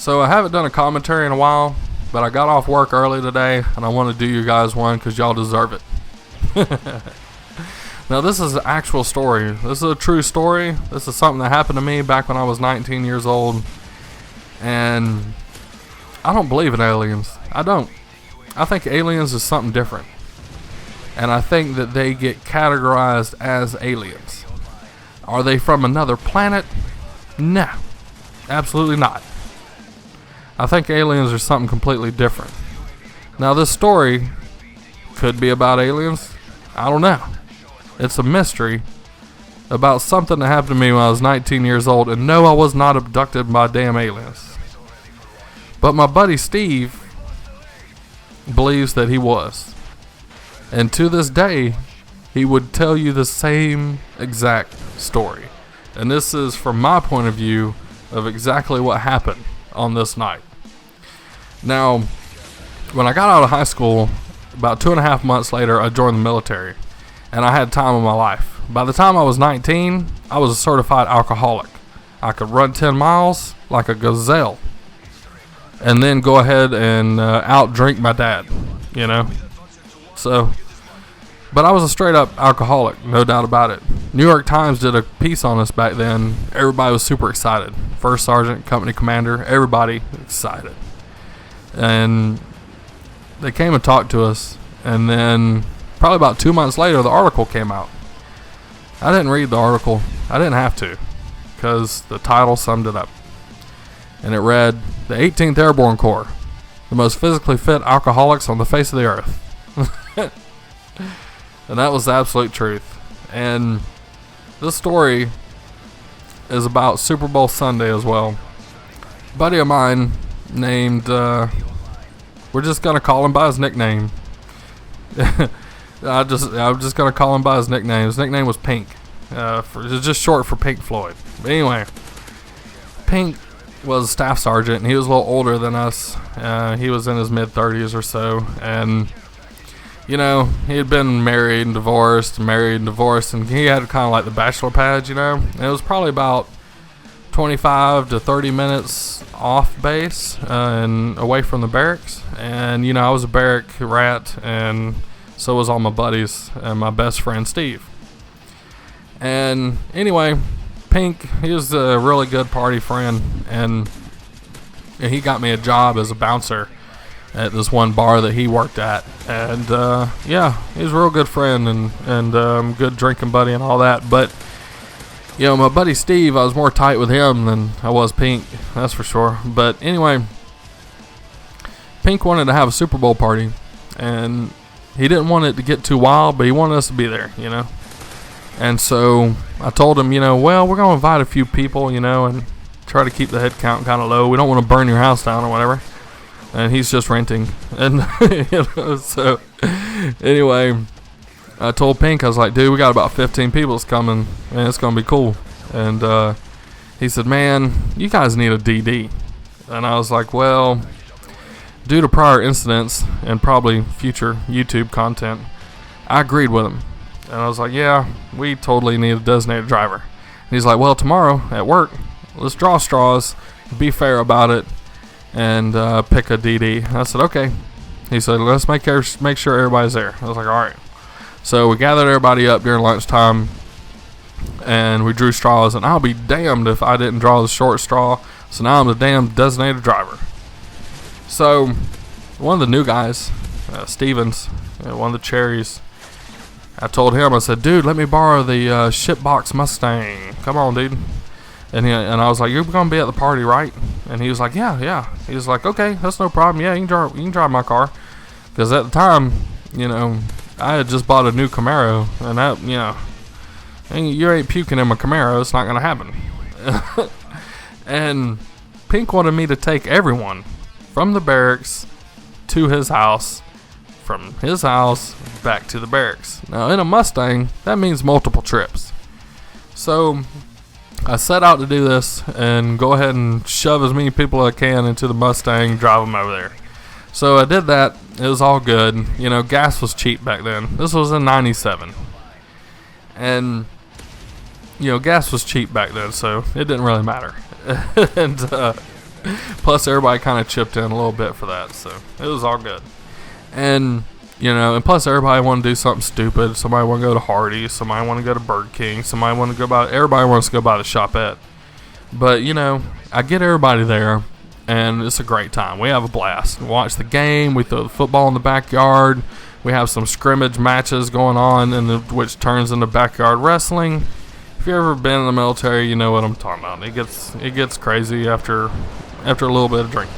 So I haven't done a commentary in a while, but I got off work early today, and I want to do you guys one because y'all deserve it. Now, this is an actual story. This is a true story. This is something that happened to me back when I was 19 years old. And I don't believe in aliens. I don't. I think aliens is something different. And I think that they get categorized as aliens. Are they from another planet? No. Absolutely not. I think aliens are something completely different. Now, this story could be about aliens. I don't know. It's a mystery about something that happened to me when I was 19 years old. And no, I was not abducted by damn aliens. But my buddy Steve believes that he was. And to this day, he would tell you the same exact story. And this is from my point of view of exactly what happened on this night. Now, when I got out of high school, about 2.5 months later, I joined the military. And I had time of my life. By the time I was 19, I was a certified alcoholic. I could run 10 miles like a gazelle. And then go ahead and out-drink my dad, you know. So, but I was a straight-up alcoholic, no doubt about it. New York Times did a piece on us back then. Everybody was super excited. First sergeant, company commander, everybody excited. And they came and talked to us. And then probably about 2 months later, the article came out. I didn't read the article. I didn't have to, because the title summed it up. And it read, "The 18th Airborne Corps, the most physically fit alcoholics on the face of the earth." And that was the absolute truth. And this story is about Super Bowl Sunday as well. A buddy of mine named, we're just going to call him by his nickname. I'm just going to call him by his nickname. His nickname was Pink. It's just short for Pink Floyd. But anyway, Pink was a staff sergeant, and he was a little older than us. He was in his mid-30s or so. And, you know, he had been married and divorced, and he had kind of like the bachelor pad, you know. And it was probably about 25 to 30 minutes off base and away from the barracks. And, you know, I was a barrack rat, and so was all my buddies and my best friend Steve. And anyway, Pink, he was a really good party friend, and he got me a job as a bouncer at this one bar that he worked at. And yeah, he was a real good friend and good drinking buddy and all that. But you know, my buddy Steve, I was more tight with him than I was Pink, that's for sure. But anyway, Pink wanted to have a Super Bowl party, and he didn't want it to get too wild, but he wanted us to be there, you know. And so I told him, you know, well, we're going to invite a few people, you know, and try to keep the head count kind of low. We don't want to burn your house down or whatever. And he's just renting. And, you know, so anyway, I told Pink, I was like, dude, we got about 15 people that's coming, and it's going to be cool. And he said, man, you guys need a DD. And I was like, well, due to prior incidents and probably future YouTube content, I agreed with him. And I was like, yeah, we totally need a designated driver. And he's like, well, tomorrow at work, let's draw straws, be fair about it, and pick a DD. And I said, okay. He said, let's make sure everybody's there. I was like, all right. So we gathered everybody up during lunchtime, and we drew straws. And I'll be damned if I didn't draw the short straw. So now I'm the damn designated driver. So one of the new guys, Stevens, one of the cherries, I told him, I said, dude, let me borrow the shitbox Mustang. Come on, dude. And I was like, you're going to be at the party, right? And he was like, yeah. He was like, okay, that's no problem. Yeah, you can drive my car. Because at the time, you know, I had just bought a new Camaro. And that, you know, you ain't puking in my Camaro. It's not going to happen. And Pink wanted me to take everyone from the barracks to his house, from his house back to the barracks. Now, in a Mustang, that means multiple trips. So I set out to do this and go ahead and shove as many people as I can into the Mustang, drive them over there. So I did that. It was all good. You know, gas was cheap back then. This was in 97. And, you know, gas was cheap back then, so it didn't really matter. And Plus, everybody kind of chipped in a little bit for that, so it was all good. And, you know, and plus everybody wanted to do something stupid. Somebody want to go to Hardee's. Somebody want to go to Burger King. Somebody want to go by, everybody wants to go by the Shopette. But, you know, I get everybody there, and it's a great time. We have a blast. We watch the game. We throw the football in the backyard. We have some scrimmage matches going on, which turns into backyard wrestling. If you've ever been in the military, you know what I'm talking about. It gets crazy after a little bit of drinking.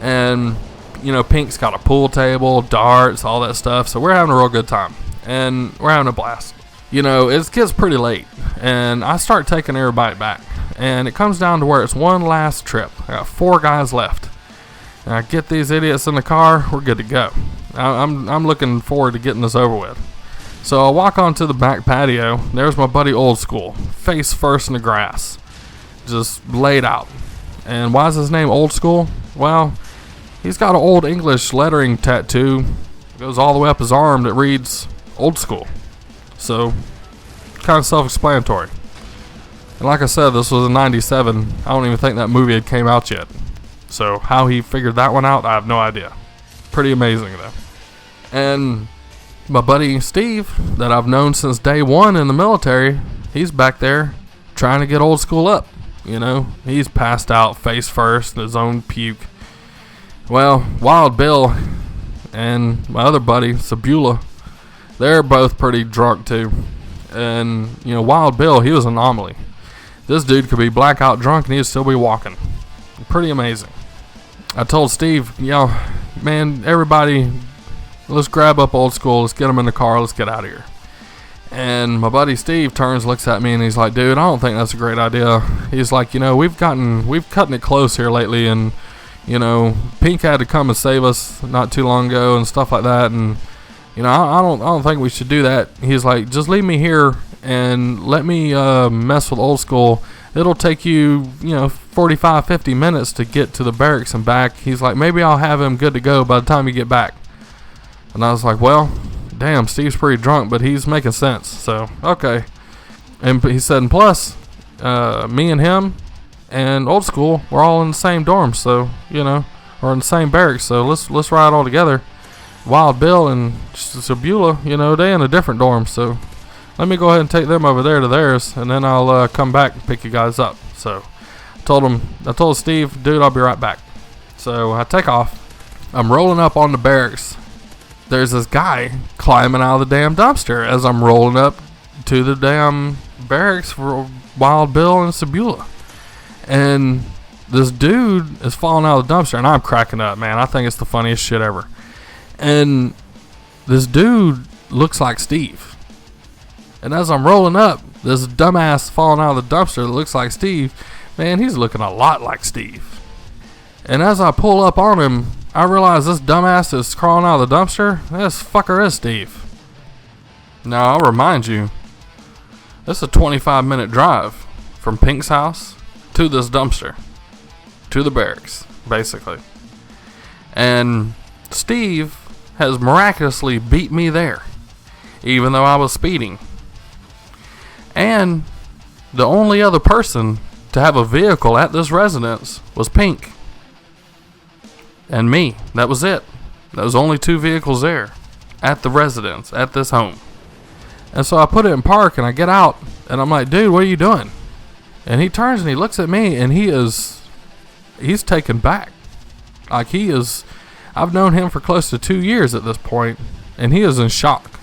And, you know, Pink's got a pool table, darts, all that stuff. So we're having a real good time, and we're having a blast. You know, it gets pretty late, and I start taking everybody back. And it comes down to where it's one last trip. I got 4 guys left. And I get these idiots in the car. We're good to go. I'm looking forward to getting this over with. So I walk onto the back patio. There's my buddy Old School, face first in the grass, just laid out. And why is his name Old School? Well, he's got an old English lettering tattoo. It goes all the way up his arm that reads Old School. So, kind of self-explanatory. And like I said, this was in '97. I don't even think that movie had came out yet. So how he figured that one out, I have no idea. Pretty amazing though. And my buddy Steve, that I've known since day one in the military, he's back there trying to get Old School up. You know, he's passed out face first in his own puke. Well, Wild Bill and my other buddy, Sabula, they're both pretty drunk too. And, you know, Wild Bill, he was an anomaly. This dude could be blackout drunk and he'd still be walking. Pretty amazing. I told Steve, you know, man, everybody, let's grab up Old School. Let's get him in the car. Let's get out of here. And my buddy Steve turns, looks at me, and he's like, dude, I don't think that's a great idea. He's like, you know, we've cutting it close here lately, and, you know, Pink had to come and save us not too long ago and stuff like that. And, you know, I don't think we should do that. He's like, just leave me here and let me mess with Old School. It'll take you, you know, 45, 50 minutes to get to the barracks and back. He's like, maybe I'll have him good to go by the time you get back. And I was like, well, damn, Steve's pretty drunk, but he's making sense. So, okay. And he said, and plus, me and him and Old School, we're all in the same dorm. So, you know, or in the same barracks. So let's ride all together. Wild Bill and Sabula, you know, they in a different dorm. So let me go ahead and take them over there to theirs, and then I'll come back and pick you guys up. So I told Steve, dude, I'll be right back. So I take off. I'm rolling up on the barracks. There's this guy climbing out of the damn dumpster as I'm rolling up to the damn barracks for Wild Bill and Sabula. And this dude is falling out of the dumpster, and I'm cracking up, man. I think it's the funniest shit ever. And this dude looks like Steve. And as I'm rolling up, this dumbass falling out of the dumpster that looks like Steve, man, he's looking a lot like Steve. And as I pull up on him, I realize this dumbass that's crawling out of the dumpster, this fucker is Steve. Now, I'll remind you, this is a 25-minute drive from Pink's house to this dumpster, to the barracks, basically. And Steve has miraculously beat me there, even though I was speeding. And the only other person to have a vehicle at this residence was Pink. And me. That was it. There was only 2 vehicles there at the residence, at this home. And so I put it in park and I get out and I'm like, dude, what are you doing? And he turns and he looks at me and he's taken back. Like I've known him for close to 2 years at this point, and he is in shock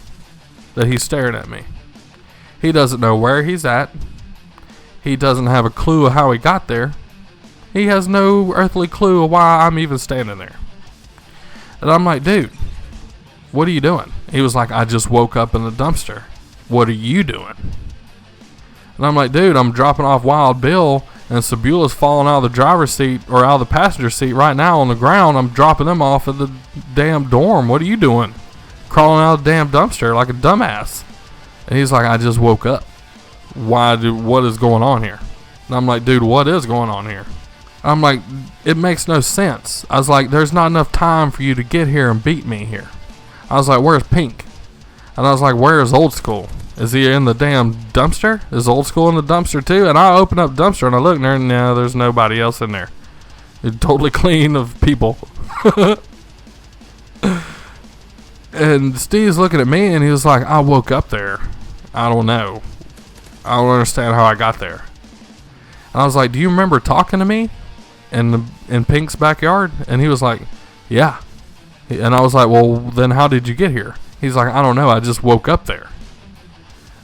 that he's staring at me. He doesn't know where he's at. He doesn't have a clue of how he got there. He has no earthly clue of why I'm even standing there. And I'm like, dude, what are you doing? He was like, I just woke up in the dumpster. What are you doing? And I'm like, dude, I'm dropping off Wild Bill, and Sabula's falling out of the driver's seat or out of the passenger seat right now on the ground. I'm dropping them off at the damn dorm. What are you doing? Crawling out of the damn dumpster like a dumbass. And he's like, I just woke up. What is going on here? And I'm like, dude, what is going on here? I'm like, it makes no sense. I was like, there's not enough time for you to get here and beat me here. I was like, where's Pink? And I was like, where's Old School? Is he in the damn dumpster? Is Old School in the dumpster too? And I open up the dumpster and I look in there and no, there's nobody else in there. totally clean of people. And Steve's looking at me and he was like, I woke up there. I don't know. I don't understand how I got there. And I was like, do you remember talking to me in Pink's backyard? And he was like, yeah. And I was like, well, then how did you get here? He's like, I don't know. I just woke up there.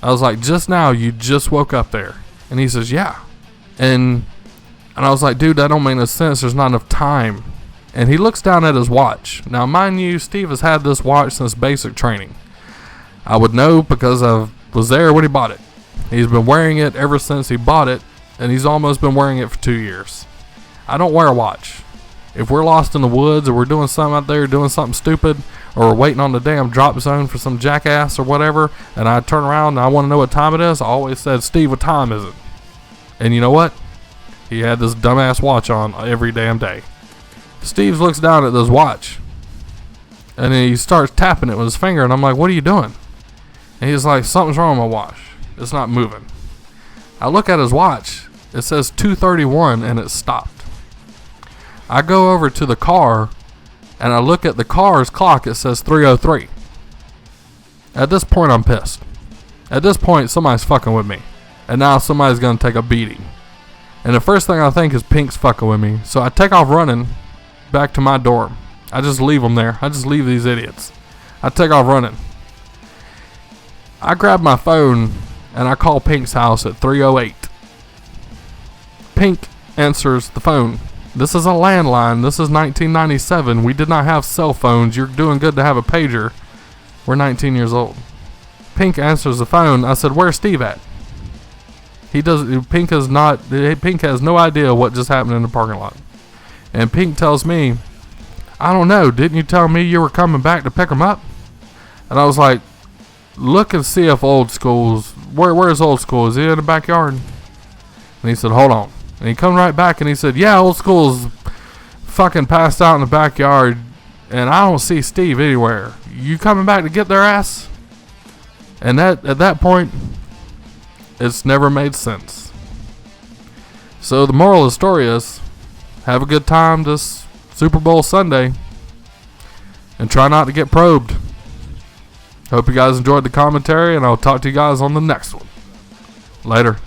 I was like, just now you just woke up there? And he says, yeah. And I was like, dude, that don't make no sense. There's not enough time. And he looks down at his watch. Now, mind you, Steve has had this watch since basic training. I would know because I was there when he bought it. He's been wearing it ever since he bought it, and he's almost been wearing it for 2 years. I don't wear a watch. If we're lost in the woods or we're doing something out there, doing something stupid, or we're waiting on the damn drop zone for some jackass or whatever, and I turn around and I want to know what time it is, I always said, Steve, what time is it? And you know what? He had this dumbass watch on every damn day. Steve looks down at this watch, and he starts tapping it with his finger, and I'm like, what are you doing? And he's like, something's wrong with my watch. It's not moving. I look at his watch. It says 2:31, and it stopped. I go over to the car, and I look at the car's clock. It says 3:03. At this point, I'm pissed. At this point, somebody's fucking with me, and now somebody's going to take a beating. And the first thing I think is Pink's fucking with me. So I take off running back to my dorm. I just leave them there. I just leave these idiots. I take off running. I grab my phone and I call Pink's house at 3:08. Pink answers the phone. This is a landline. This is 1997. We did not have cell phones. You're doing good to have a pager. We're 19 years old. Pink answers the phone. I said, where's Steve at? Pink has no idea what just happened in the parking lot. And Pink tells me, I don't know, didn't you tell me you were coming back to pick him up? And I was like, look and see if Old School's, where's Old School? Is he in the backyard? And he said, hold on. And he come right back and he said, yeah, Old School's fucking passed out in the backyard and I don't see Steve anywhere. You coming back to get their ass? And at that point, it's never made sense. So the moral of the story is, have a good time this Super Bowl Sunday and try not to get probed. Hope you guys enjoyed the commentary, and I'll talk to you guys on the next one. Later.